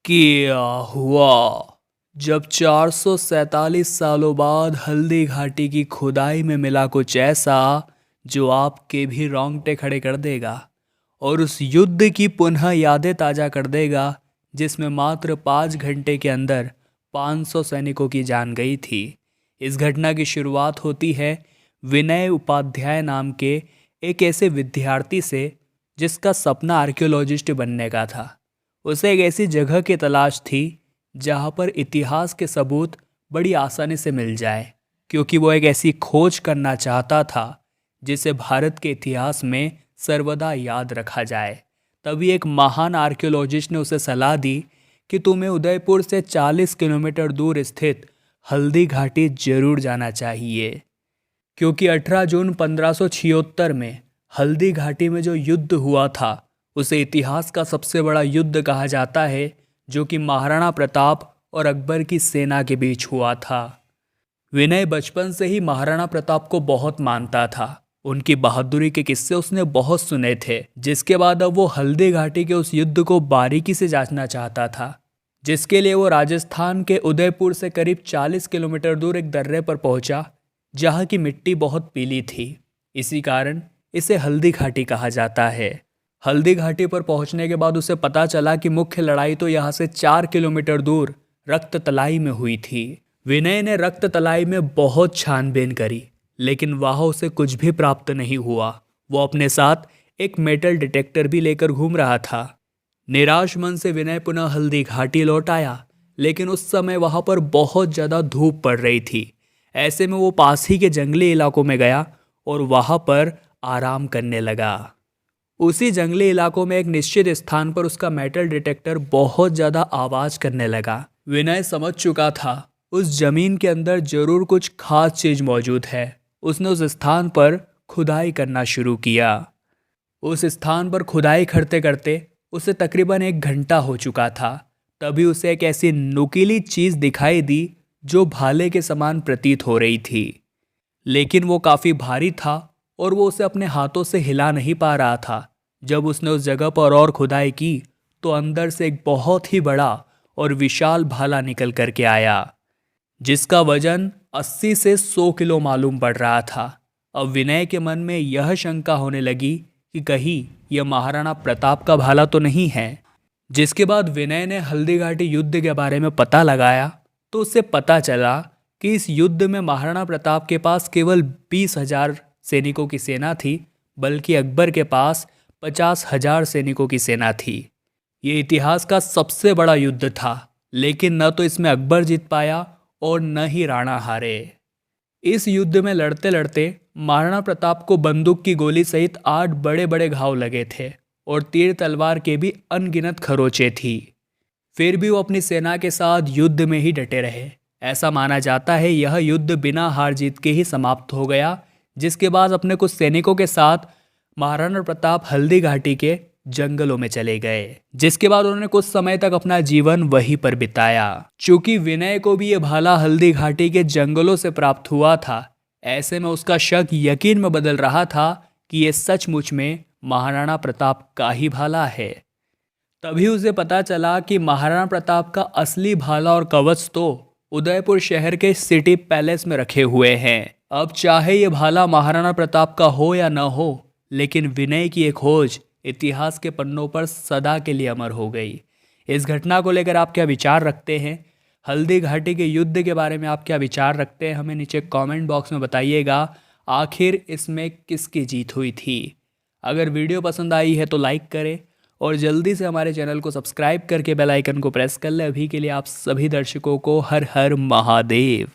क्या हुआ जब 447 सालों बाद हल्दी घाटी की खुदाई में मिला कुछ ऐसा जो आपके भी रोंगटे खड़े कर देगा और उस युद्ध की पुनः यादें ताज़ा कर देगा जिसमें मात्र 5 घंटे के अंदर 500 सैनिकों की जान गई थी। इस घटना की शुरुआत होती है विनय उपाध्याय नाम के एक ऐसे विद्यार्थी से जिसका सपना आर्कियोलॉजिस्ट बनने का था। उसे एक ऐसी जगह की तलाश थी जहाँ पर इतिहास के सबूत बड़ी आसानी से मिल जाए, क्योंकि वो एक ऐसी खोज करना चाहता था जिसे भारत के इतिहास में सर्वदा याद रखा जाए। तभी एक महान आर्कियोलॉजिस्ट ने उसे सलाह दी कि तुम्हें उदयपुर से 40 किलोमीटर दूर स्थित हल्दी घाटी जरूर जाना चाहिए, क्योंकि 18 जून 1576 में हल्दी घाटी में जो युद्ध हुआ था उसे इतिहास का सबसे बड़ा युद्ध कहा जाता है, जो कि महाराणा प्रताप और अकबर की सेना के बीच हुआ था। विनय बचपन से ही महाराणा प्रताप को बहुत मानता था। उनकी बहादुरी के किस्से उसने बहुत सुने थे, जिसके बाद अब वो हल्दी घाटी के उस युद्ध को बारीकी से जांचना चाहता था, जिसके लिए वो राजस्थान के उदयपुर से करीब 40 किलोमीटर दूर एक दर्रे पर पहुंचा, जहाँ की मिट्टी बहुत पीली थी। इसी कारण इसे हल्दी घाटी कहा जाता है। हल्दी घाटी पर पहुंचने के बाद उसे पता चला कि मुख्य लड़ाई तो यहाँ से 4 किलोमीटर दूर रक्त तलाई में हुई थी। विनय ने रक्त तलाई में बहुत छानबीन करी, लेकिन वहाँ उसे कुछ भी प्राप्त नहीं हुआ। वो अपने साथ एक मेटल डिटेक्टर भी लेकर घूम रहा था। निराश मन से विनय पुनः हल्दी घाटी लौट आया, लेकिन उस समय वहाँ पर बहुत ज़्यादा धूप पड़ रही थी। ऐसे में वो पास ही के जंगली इलाकों में गया और वहाँ पर आराम करने लगा। उसी जंगली इलाकों में एक निश्चित स्थान पर उसका मेटल डिटेक्टर बहुत ज़्यादा आवाज़ करने लगा। विनय समझ चुका था उस जमीन के अंदर जरूर कुछ खास चीज़ मौजूद है। उसने उस स्थान पर खुदाई करना शुरू किया। उस स्थान पर खुदाई करते करते उसे तकरीबन 1 घंटा हो चुका था। तभी उसे एक ऐसी नुकीली चीज़ दिखाई दी जो भाले के समान प्रतीत हो रही थी, लेकिन वो काफ़ी भारी था और वो उसे अपने हाथों से हिला नहीं पा रहा था। जब उसने उस जगह पर और खुदाई की तो अंदर से एक बहुत ही बड़ा और विशाल भाला निकल करके आया, जिसका वजन 80 से 100 किलो मालूम पड़ रहा था। अब विनय के मन में यह शंका होने लगी कि कहीं यह महाराणा प्रताप का भाला तो नहीं है। जिसके बाद विनय ने हल्दी घाटी युद्ध के बारे में पता लगाया तो उससे पता चला कि इस युद्ध में महाराणा प्रताप के पास केवल 20,000 सैनिकों की सेना थी, बल्कि अकबर के पास 50,000 सैनिकों की सेना थी। ये इतिहास का सबसे बड़ा युद्ध था, लेकिन न तो इसमें अकबर जीत पाया और न ही राणा हारे। इस युद्ध में लड़ते लड़ते महाराणा प्रताप को बंदूक की गोली सहित 8 बड़े बड़े घाव लगे थे और तीर तलवार के भी अनगिनत खरोंचे थी। फिर भी वो अपनी सेना के साथ युद्ध में ही डटे रहे। ऐसा माना जाता है यह युद्ध बिना हार जीत के ही समाप्त हो गया, जिसके बाद अपने कुछ सैनिकों के साथ महाराणा प्रताप हल्दी घाटी के जंगलों में चले गए, जिसके बाद उन्होंने कुछ समय तक अपना जीवन वहीं पर बिताया। चूंकि विनय को भी ये भाला हल्दी घाटी के जंगलों से प्राप्त हुआ था, ऐसे में उसका शक यकीन में बदल रहा था कि ये सचमुच में महाराणा प्रताप का ही भाला है। तभी उसे पता चला कि महाराणा प्रताप का असली भाला और कवच तो उदयपुर शहर के सिटी पैलेस में रखे हुए हैं। अब चाहे ये भाला महाराणा प्रताप का हो या न हो, लेकिन विनय की एक खोज इतिहास के पन्नों पर सदा के लिए अमर हो गई। इस घटना को लेकर आप क्या विचार रखते हैं? हल्दी घाटी के युद्ध के बारे में आप क्या विचार रखते हैं? हमें नीचे कमेंट बॉक्स में बताइएगा। आखिर इसमें किसकी जीत हुई थी? अगर वीडियो पसंद आई है तो लाइक करें और जल्दी से हमारे चैनल को सब्सक्राइब करके बेल आइकन को प्रेस कर लें। अभी के लिए आप सभी दर्शकों को हर हर महादेव।